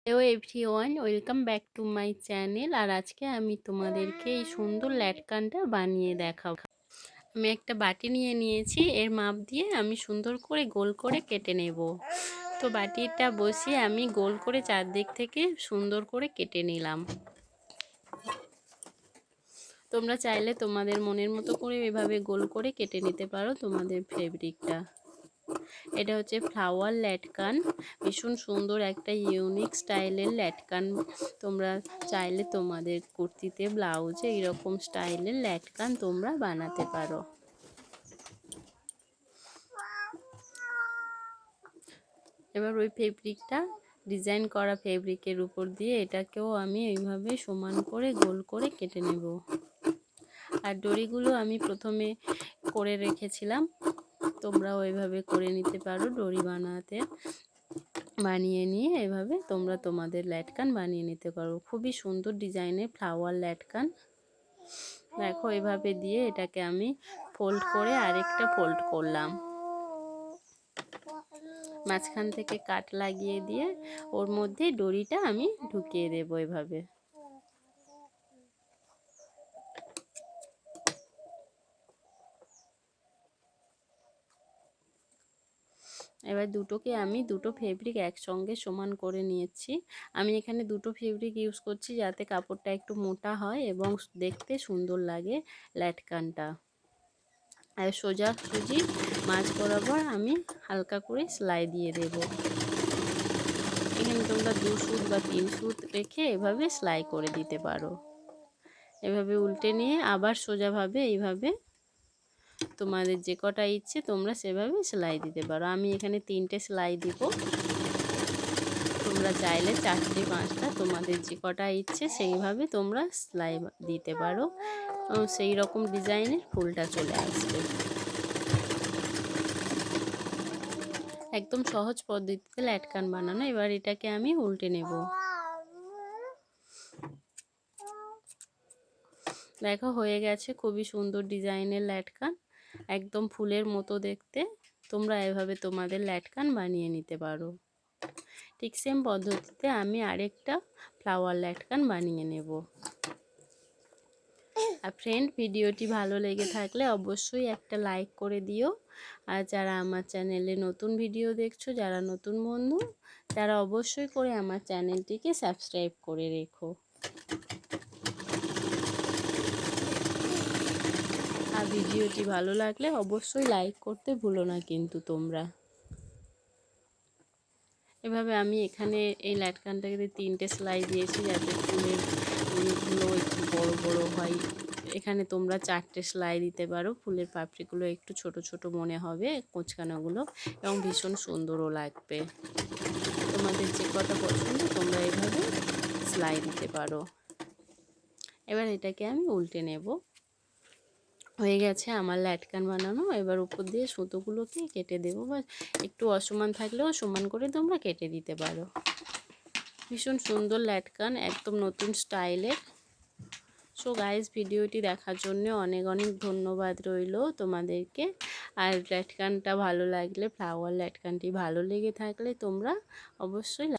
Hello everyone, welcome back to my channel. আর আজকে আমি তোমাদেরকে এই সুন্দর ল্যাটকানটা বানিয়ে দেখাবো। আমি একটা বাটি নিয়ে নিয়েছি, এর মাপ দিয়ে আমি সুন্দর করে গোল করে কেটে নেব। তো বাটিটা বসিয়ে আমি গোল করে চারদিক থেকে সুন্দর করে কেটে নিলাম। তোমরা চাইলে তোমাদের মনের মতো করে এভাবে গোল করে কেটে নিতে পারো তোমাদের ফেব্রিকটা। এটা হচ্ছে ফ্লাওয়ার ল্যাটকান, ভীষণ সুন্দর একটা ইউনিক স্টাইলের ল্যাটকান। তোমরা চাইলে তোমাদের কুর্তিতে ব্লাউজে এরকম স্টাইলের ল্যাটকান তোমরা বানাতে পারো। এবার ওই ফেব্রিকটা ডিজাইন করা ফেব্রিকের উপর দিয়ে এটাকেও আমি এইভাবে সমান করে গোল করে কেটে নেব। আর দড়িগুলো আমি প্রথমে করে রেখেছিলাম, তোমরা ওইভাবে করে নিতে পারো। দড়ি বানিয়ে নিয়ে এভাবে তোমরা তোমাদের ল্যাটকান বানিয়ে নিতে পারো। খুবই সুন্দর ডিজাইনের ফ্লাওয়ার ল্যাটকান। দেখো এভাবে দিয়ে এটাকে আমি ফোল্ড করে আরেকটা ফোল্ড করলাম, মাঝখান থেকে কাট লাগিয়ে দিয়ে ওর মধ্যে দড়িটা আমি ঢুকিয়ে দেবো এভাবে। এবার দুটোকে আমি দুটো ফেব্রিক একসঙ্গে সমান করে নিয়েছি। আমি এখানে দুটো ফেব্রিক ইউজ করছি যাতে কাপড়টা একটু মোটা হয় এবং দেখতে সুন্দর লাগে ল্যাটকানটা। আর সোজাসুজি মাঝ বরাবর আমি হালকা করে সেলাই দিয়ে দেব। এখানে তোমরা 2 সুত বা 3 সুত রেখে এভাবে সেলাই করে দিতে পারো। এভাবে উল্টে নিয়ে আবার সোজাভাবে এইভাবে তোমাদের যে কটা ইচ্ছে তোমরা সেভাবে সেলাই দিতে পারো। আমি এখানে 3টে সেলাই দিব, তোমরা চাইলে 4টে 5টা তোমাদের যে কটা ইচ্ছে সেইভাবে তোমরা সেলাই দিতে পারো। সেই রকম ডিজাইনের ফুলটা চলে আসবে। একদম সহজ পদ্ধতিতে ল্যাটকান বানানো। এবার এটাকে আমি উল্টে নেব। দেখো হয়ে গেছে খুবই সুন্দর ডিজাইনের ল্যাটকান, একদম ফুলের মতো দেখতে। তোমরা এভাবে তোমাদের ল্যাটকান বানিয়ে নিতে পারো। ঠিক সেম পদ্ধতিতে আমি আরেকটা ফ্লাওয়ার ল্যাটকান বানিয়ে নেব। আর ফ্রেন্ড, ভিডিওটি ভালো লেগে থাকলে অবশ্যই একটা লাইক করে দিও। আর যারা আমার চ্যানেলে নতুন ভিডিও দেখছো, যারা নতুন বন্ধু, তারা অবশ্যই করে আমার চ্যানেলটিকে সাবস্ক্রাইব করে রেখো। আর ভিডিওটি ভালো লাগলে অবশ্যই লাইক করতে ভুলো না কিন্তু তোমরা। এভাবে আমি এখানে এই ল্যাটকানটাকে 3টে সেলাই দিয়েছি যাতে ফুলের গুলো একটু বড় বড় হয়। এখানে তোমরা 4টে সেলাই দিতে পারো। ফুলের পাপড়িগুলো একটু ছোট ছোট মনে হবে কোঁচকানোগুলো, এবং ভীষণ সুন্দরও লাগবে। তোমাদের যে কটা পছন্দ তোমরা এইভাবে সেলাই দিতে পারো। এবার এটাকে আমি উল্টে নেব। হয়ে গেছে আমার ল্যাটকান বানানো। এবার উপর দিয়ে সুতোগুলোকে কেটে দেবো, বা একটু অসমান থাকলেও সমান করে তোমরা কেটে দিতে পারো। ভীষণ সুন্দর ল্যাটকান, একদম নতুন স্টাইলের। সো গাইস, ভিডিওটি দেখার জন্য অনেক অনেক ধন্যবাদ রইল তোমাদেরকে। আর ল্যাটকানটা ভালো লাগলে, ফ্লাওয়ার ল্যাটকানটি ভালো লেগে থাকলে তোমরা অবশ্যই